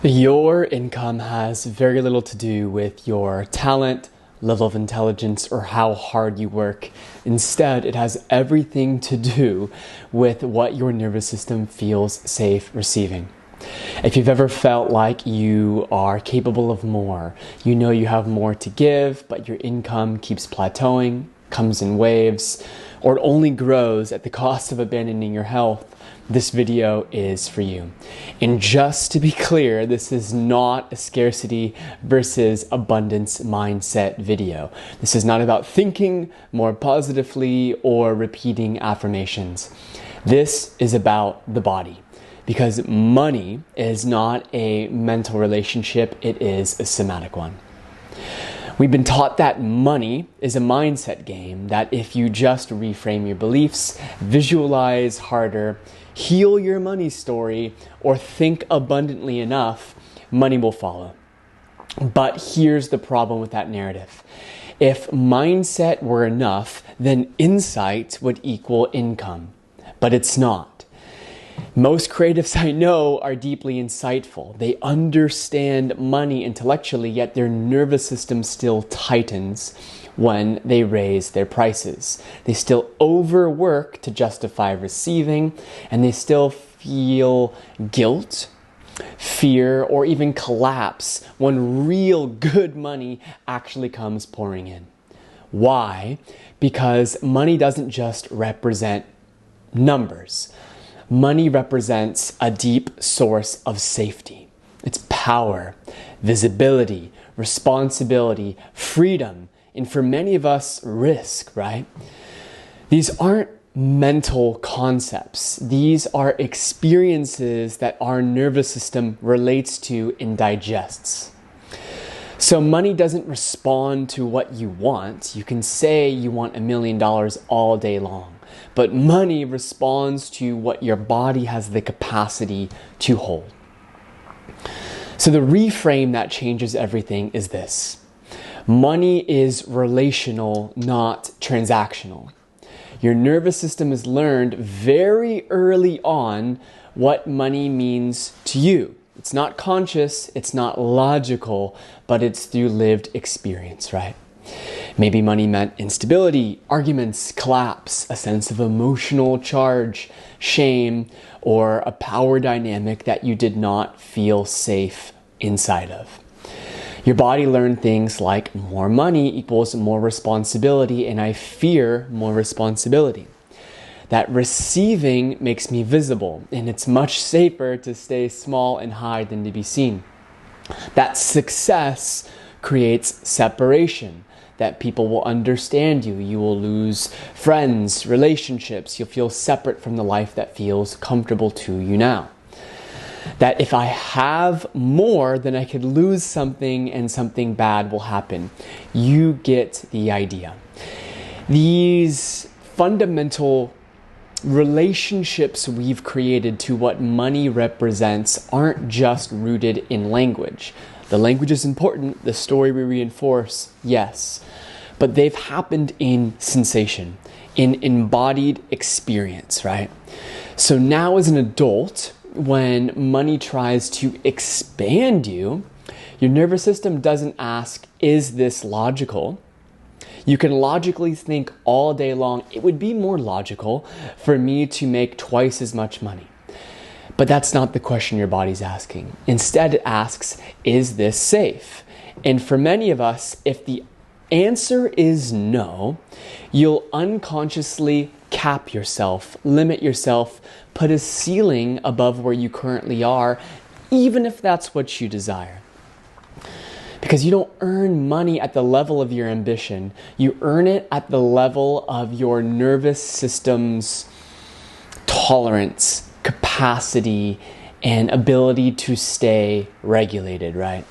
Your income has very little to do with your talent, level of intelligence, or how hard you work. Instead, it has everything to do with what your nervous system feels safe receiving. If you've ever felt like you are capable of more, you know you have more to give, but your income keeps plateauing, comes in waves, or it only grows at the cost of abandoning your health, this video is for you. And just to be clear, this is not a scarcity versus abundance mindset video. This is not about thinking more positively or repeating affirmations. This is about the body. Because money is not a mental relationship, it is a somatic one. We've been taught that money is a mindset game, that if you just reframe your beliefs, visualize harder, heal your money story, or think abundantly enough, money will follow. But here's the problem with that narrative. If mindset were enough, then insight would equal income. But it's not. Most creatives I know are deeply insightful. They understand money intellectually, yet their nervous system still tightens when they raise their prices. They still overwork to justify receiving, and they still feel guilt, fear, or even collapse when real good money actually comes pouring in. Why? Because money doesn't just represent numbers. Money represents a deep source of safety. It's power, visibility, responsibility, freedom, and for many of us, risk, right? These aren't mental concepts. These are experiences that our nervous system relates to and digests. So money doesn't respond to what you want. You can say you want $1 million all day long. But money responds to what your body has the capacity to hold. So the reframe that changes everything is this. Money is relational, not transactional. Your nervous system has learned very early on what money means to you. It's not conscious, it's not logical, but it's through lived experience, right? Maybe money meant instability, arguments, collapse, a sense of emotional charge, shame, or a power dynamic that you did not feel safe inside of. Your body learned things like more money equals more responsibility, and I fear more responsibility. That receiving makes me visible, and it's much safer to stay small and hide than to be seen. That success creates separation, that people will understand you. You will lose friends, relationships. You'll feel separate from the life that feels comfortable to you now. That if I have more, then I could lose something and something bad will happen. You get the idea. These fundamental relationships we've created to what money represents aren't just rooted in language. The language is important, the story we reinforce, yes. But they've happened in sensation, in embodied experience, right? So now as an adult, when money tries to expand you, your nervous system doesn't ask, is this logical? You can logically think all day long, it would be more logical for me to make twice as much money. But that's not the question your body's asking. Instead, it asks, is this safe? And for many of us, if the answer is no, you'll unconsciously cap yourself, limit yourself, put a ceiling above where you currently are, even if that's what you desire. Because you don't earn money at the level of your ambition. You earn it at the level of your nervous system's tolerance, capacity, and ability to stay regulated, right?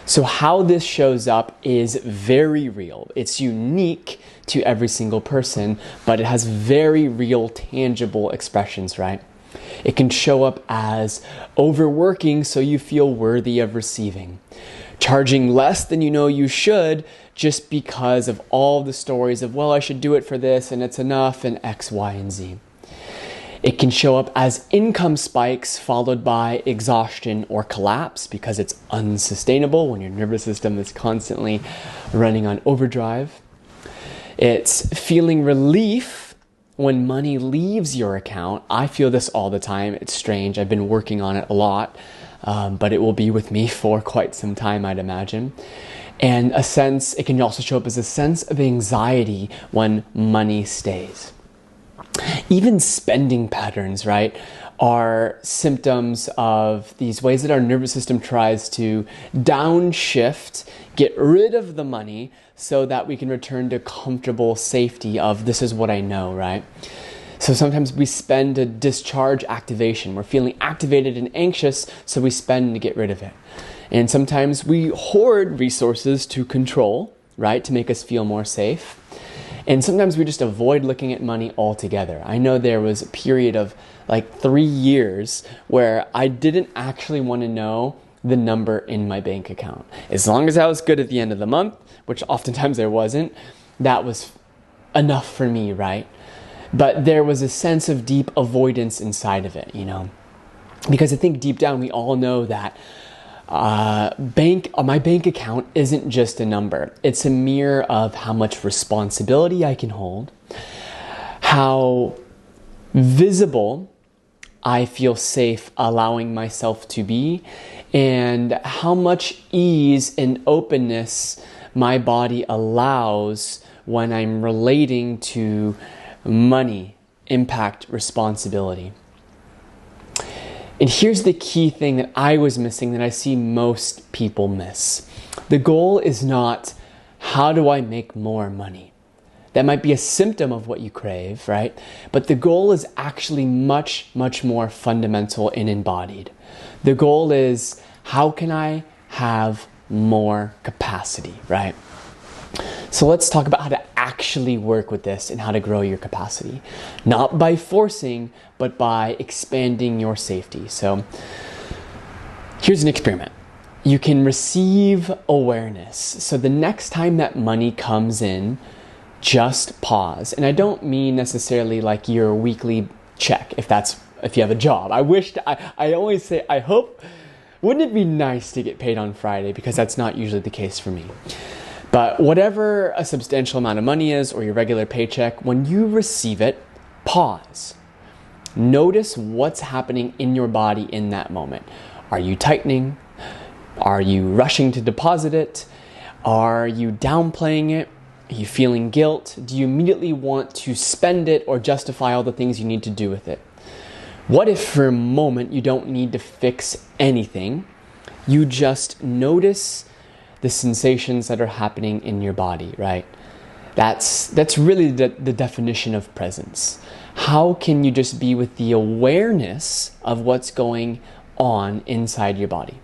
So how this shows up is very real. It's unique to every single person, but it has very real, tangible expressions, right? It can show up as overworking so you feel worthy of receiving. Charging less than you know you should just because of all the stories of, well, I should do it for this and it's enough and X, Y, and Z. It can show up as income spikes followed by exhaustion or collapse because it's unsustainable when your nervous system is constantly running on overdrive. It's feeling relief when money leaves your account. I feel this all the time. It's strange. I've been working on it a lot, but it will be with me for quite some time, I'd imagine. And it can also show up as a sense of anxiety when money stays. Even spending patterns, right, are symptoms of these ways that our nervous system tries to downshift, get rid of the money so that we can return to comfortable safety of this is what I know, right? So sometimes we spend a discharge activation. We're feeling activated and anxious, so we spend to get rid of it. And sometimes we hoard resources to control, right, to make us feel more safe. And sometimes we just avoid looking at money altogether. I know there was a period of like 3 years where I didn't actually want to know the number in my bank account. As long as I was good at the end of the month, which oftentimes there wasn't, that was enough for me, right? But there was a sense of deep avoidance inside of it, because I think deep down we all know that my bank account isn't just a number. It's a mirror of how much responsibility I can hold, how visible I feel safe allowing myself to be, and how much ease and openness my body allows when I'm relating to money, impact, responsibility. And here's the key thing that I was missing that I see most people miss. The goal is not, how do I make more money? That might be a symptom of what you crave, right? But the goal is actually much, much more fundamental and embodied. The goal is, how can I have more capacity, right? So let's talk about how to actually work with this and how to grow your capacity. Not by forcing, but by expanding your safety. So here's an experiment. You can receive awareness. So the next time that money comes in, just pause. And I don't mean necessarily like your weekly check, if you have a job. I always say, I hope, wouldn't it be nice to get paid on Friday? Because that's not usually the case for me. But whatever a substantial amount of money is, or your regular paycheck, when you receive it, pause. Notice what's happening in your body in that moment. Are you tightening? Are you rushing to deposit it? Are you downplaying it? Are you feeling guilt? Do you immediately want to spend it or justify all the things you need to do with it? What if for a moment you don't need to fix anything? You just notice the sensations that are happening in your body, right? That's really the definition of presence. How can you just be with the awareness of what's going on inside your body?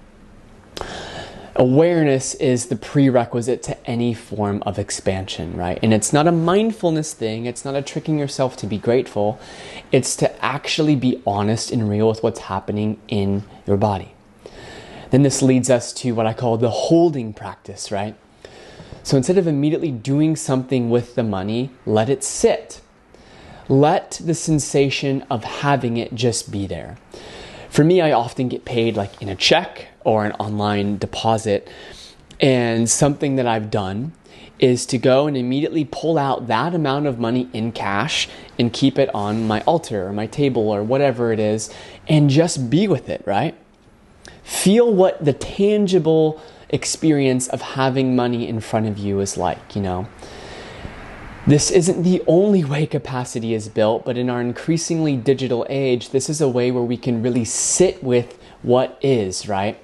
Awareness is the prerequisite to any form of expansion, right? And it's not a mindfulness thing. It's not a tricking yourself to be grateful. It's to actually be honest and real with what's happening in your body. Then this leads us to what I call the holding practice, right? So instead of immediately doing something with the money, let it sit. Let the sensation of having it just be there. For me, I often get paid like in a check or an online deposit. And something that I've done is to go and immediately pull out that amount of money in cash and keep it on my altar or my table or whatever it is, and just be with it, right? Feel what the tangible experience of having money in front of you is like, This isn't the only way capacity is built, but in our increasingly digital age, this is a way where we can really sit with what is, right?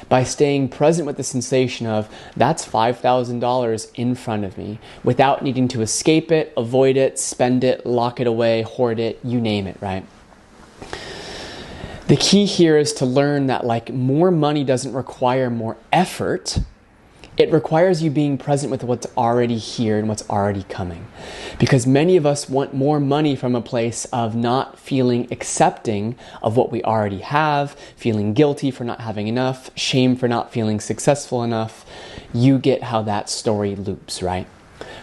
By staying present with the sensation of, that's $5,000 in front of me, without needing to escape it, avoid it, spend it, lock it away, hoard it, you name it, right? The key here is to learn that more money doesn't require more effort. It requires you being present with what's already here and what's already coming. Because many of us want more money from a place of not feeling accepting of what we already have, feeling guilty for not having enough, shame for not feeling successful enough. You get how that story loops, right?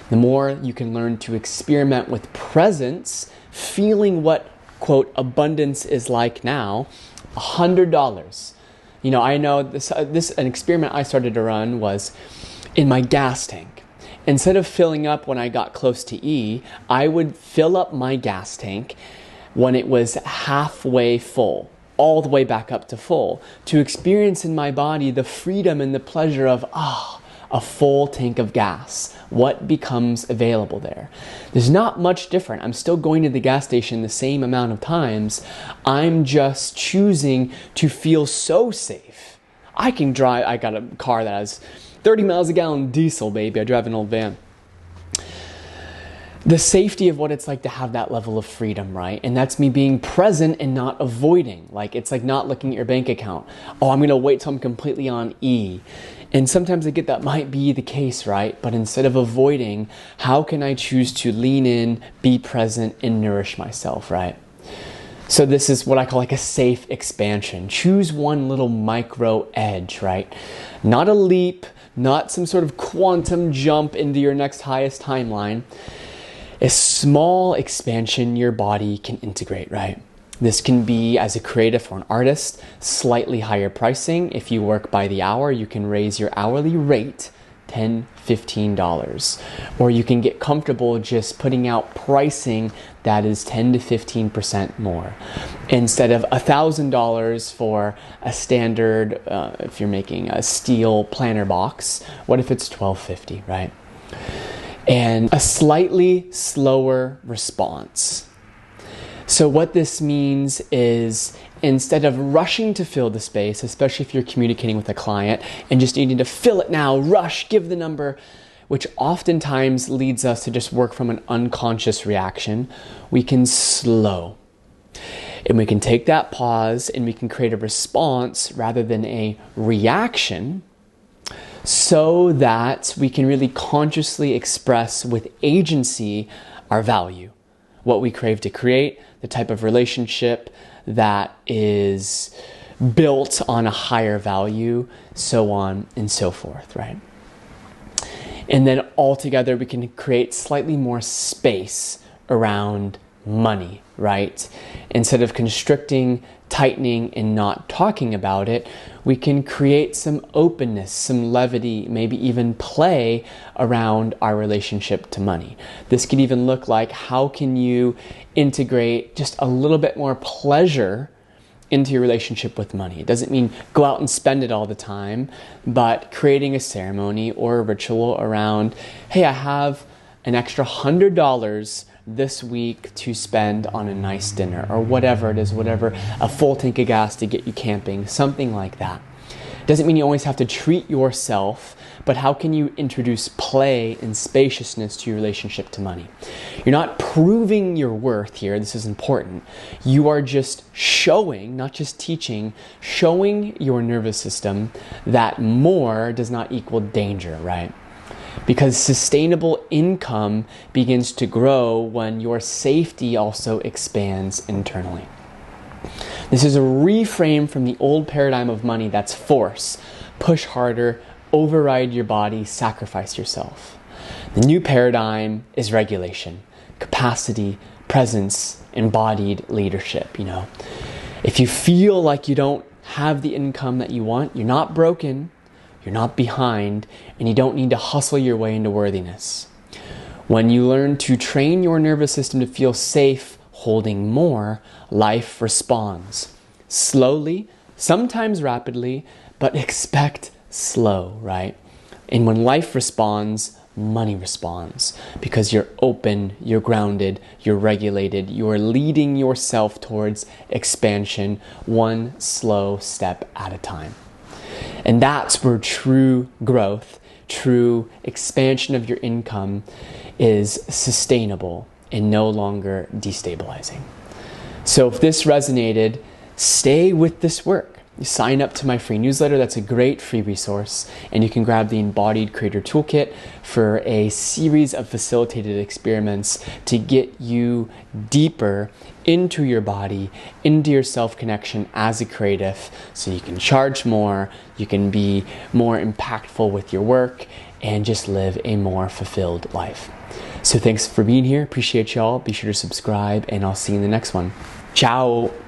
The more you can learn to experiment with presence, feeling what quote, abundance is like now, $100. You know, I know an experiment I started to run was in my gas tank. Instead of filling up when I got close to E, I would fill up my gas tank when it was halfway full, all the way back up to full, to experience in my body the freedom and the pleasure of, a full tank of gas. What becomes available there? There's not much different. I'm still going to the gas station the same amount of times. I'm just choosing to feel so safe. I can drive, I got a car that has 30 miles a gallon diesel, baby. I drive an old van. The safety of what it's like to have that level of freedom, right? And that's me being present and not avoiding. Like, it's like not looking at your bank account. Oh, I'm gonna wait till I'm completely on E. And sometimes I get that might be the case, right? But instead of avoiding, how can I choose to lean in, be present, and nourish myself, right? So this is what I call like a safe expansion. Choose one little micro edge, right? Not a leap, not some sort of quantum jump into your next highest timeline. A small expansion your body can integrate, right? This can be, as a creative or an artist, slightly higher pricing. If you work by the hour, you can raise your hourly rate $10, $15. Or you can get comfortable just putting out pricing that is 10 to 15% more. Instead of $1,000 for a standard, if you're making a steel planter box, what if it's $1,250, right? And a slightly slower response. So what this means is, instead of rushing to fill the space, especially if you're communicating with a client and just needing to fill it now, rush, give the number, which oftentimes leads us to just work from an unconscious reaction, we can slow. And we can take that pause and we can create a response rather than a reaction, so that we can really consciously express with agency our value, what we crave to create, the type of relationship that is built on a higher value, so on and so forth, right? And then altogether we can create slightly more space around money, right? Instead of constricting, tightening, and not talking about it, we can create some openness, some levity, maybe even play around our relationship to money. This could even look like, how can you integrate just a little bit more pleasure into your relationship with money? It doesn't mean go out and spend it all the time, but creating a ceremony or a ritual around, hey, I have an extra $100 this week to spend on a nice dinner, or whatever it is, a full tank of gas to get you camping, something like that. Doesn't mean you always have to treat yourself, but how can you introduce play and spaciousness to your relationship to money? You're not proving your worth here. This is important. You are just showing, not just teaching, showing your nervous system that more does not equal danger, right? Because sustainable income begins to grow when your safety also expands internally. This is a reframe from the old paradigm of money that's force, push harder, override your body, sacrifice yourself. The new paradigm is regulation, capacity, presence, embodied leadership, you know. If you feel like you don't have the income that you want, you're not broken, you're not behind, and you don't need to hustle your way into worthiness. When you learn to train your nervous system to feel safe holding more, life responds. Slowly, sometimes rapidly, but expect slow, right? And when life responds, money responds, because you're open, you're grounded, you're regulated, you're leading yourself towards expansion, one slow step at a time. And that's where true growth, true expansion of your income is sustainable and no longer destabilizing. So if this resonated, stay with this work. You sign up to my free newsletter. That's a great free resource. And you can grab the Embodied Creator Toolkit for a series of facilitated experiments to get you deeper into your body, into your self-connection as a creative, so you can charge more, you can be more impactful with your work, and just live a more fulfilled life. So thanks for being here. Appreciate y'all. Be sure to subscribe, and I'll see you in the next one. Ciao.